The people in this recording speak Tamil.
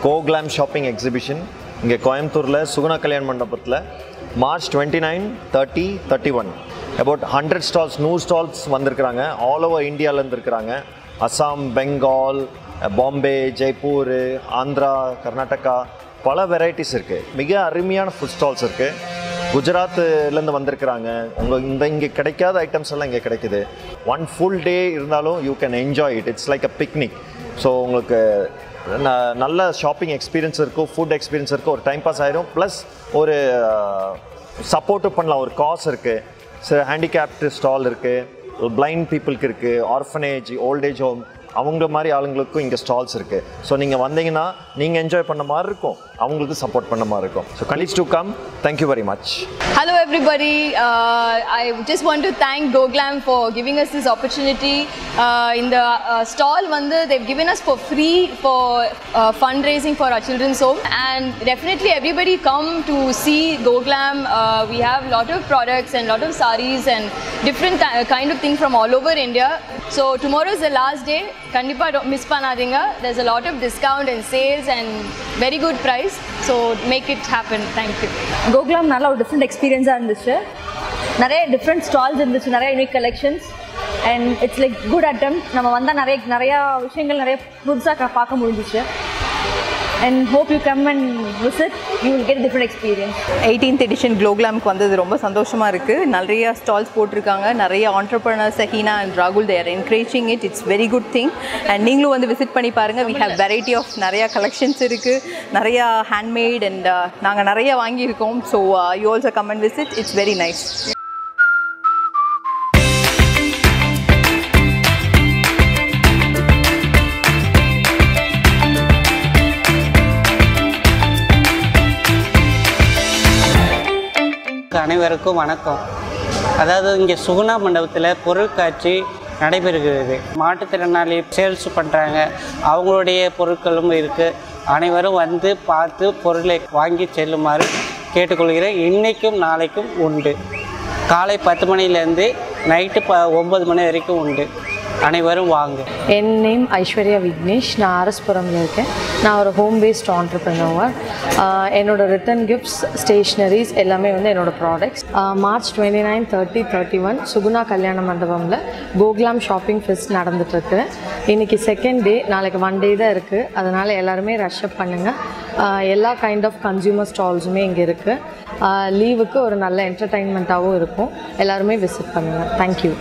GoGlam ஷாப்பிங் எக்ஸிபிஷன் இங்கே கோயம்புத்தூரில் சுகுணா கல்யாண மண்டபத்தில் March 29, 30, 31 about 100 stalls 100 stalls வந்திருக்கிறாங்க. ஆல் ஓவர் இந்தியாவிலேருந்து இருக்கிறாங்க. அசாம், பெங்கால், பாம்பே, ஜெய்ப்பூர், ஆந்திரா, கர்நாடகா, பல வெரைட்டிஸ் இருக்குது. மிக அருமையான ஃபுட் ஸ்டால்ஸ் இருக்குது. குஜராத்லேருந்து வந்திருக்கிறாங்க. இங்கே கிடைக்காத ஐட்டம்ஸ் எல்லாம் இங்கே கிடைக்குது. ஒன் ஃபுல் டே இருந்தாலும் you can enjoy it. It's like a picnic. So உங்களுக்கு நல்ல ஷாப்பிங் எக்ஸ்பீரியன்ஸ் இருக்கும், ஃபுட் எக்ஸ்பீரியன்ஸ் இருக்கும், ஒரு டைம் பாஸ் ஆகிடும், ப்ளஸ் ஒரு சப்போர்ட்டும் பண்ணலாம். ஒரு காஸ் இருக்குது, ஹேண்டிகேப்டு ஸ்டால் இருக்குது, பிளைண்ட் பீப்புளுக்கு இருக்குது, ஆர்ஃபனேஜ், ஓல்டேஜ் ஹோம், அவங்க மாதிரி ஆளுங்களுக்கும் இங்கே ஸ்டால்ஸ் இருக்குது. ஸோ நீங்கள் வந்தீங்கன்னா நீங்கள் என்ஜாய் பண்ண மாதிரி இருக்கும், அவங்களுக்கு சப்போர்ட் பண்ண மாதிரி இருக்கும். So கலீஸ் to come. Thank you very much. Hello everybody. I just want to thank GoGlam for giving us this opportunity. In the stall they've given us for free for fundraising for our children's home, and definitely everybody come to see GoGlam. We have lot of products and lot of sarees and different kind of things from all over India. So tomorrow is the last day. Kandipa miss panadinga. There's a lot of discount and sales and very good price. So make it happen. Thank you. GoGlam நல்ல ஒரு டிஃப்ரெண்ட் எக்ஸ்பீரியன்ஸாக இருந்துச்சு. நிறைய டிஃப்ரெண்ட் ஸ்டால்ஸ் இருந்துச்சு, நிறைய unique collections, and it's like good attempt. நம்ம வந்தால் நிறையா விஷயங்கள் நிறைய புதுசாக பார்க்க முடிஞ்சிச்சு. And hope you come and visit, you will get a different experience. 18th edition GoGlamக்கு வந்தது ரொம்ப சந்தோஷமா இருக்கு. நிறைய ஸ்டால்ஸ் போட்டிருக்காங்க. நிறைய entrepreneurs Sahina and Rahul, they are encouraging it. It's very good thing. And நீங்களும் வந்து விசிட் பண்ணி பாருங்க. We have variety of நிறைய collections இருக்கு, நிறைய handmade, and நாங்க நிறைய வாங்கி இருக்கோம். So you also come and visit. It's very nice. அனைவருக்கும் வணக்கம். அதாவது இங்கே சுகுணா மண்டபத்தில் பொருட்காட்சி நடைபெறுகிறது. மாற்றுத்திறனாளி சேல்ஸ் பண்ணுறாங்க, அவங்களுடைய பொருட்களும் இருக்குது. அனைவரும் வந்து பார்த்து பொருளை வாங்கி செல்லுமாறு கேட்டுக்கொள்கிறேன். இன்றைக்கும் நாளைக்கும் உண்டு. காலை 10 மணிலேருந்து நைட்டு 9 மணி வரைக்கும் உண்டு. அனைவரும் வாங்க. என் நேம் ஐஸ்வர்யா விக்னேஷ். நான் ஆர்எஸ்புரமில் இருக்கேன். நான் ஒரு ஹோம் பேஸ்ட் ஆண்டர்ப்ரனர். என்னோடய ரிட்டன் கிஃப்ட்ஸ், ஸ்டேஷ்னரிஸ் எல்லாமே வந்து என்னோடய ப்ராடக்ட்ஸ். March 29, 30, 31 சுகுணா கல்யாண மண்டபமில் GoGlam ஷாப்பிங் ஃபெஸ்ட் நடந்துகிட்ருக்கு. இன்றைக்கி செகண்ட் டே, நாளைக்கு 1 டே தான் இருக்குது. அதனால் எல்லாருமே ரஷ் அப் பண்ணுங்கள். எல்லா கைண்ட் ஆஃப் கன்சியூமர் ஸ்டால்ஸுமே இங்கே இருக்குது. லீவுக்கு ஒரு நல்ல என்டர்டெயின்மெண்ட்டாகவும் இருக்கும். எல்லாருமே விசிட் பண்ணுங்கள். தேங்க்யூ.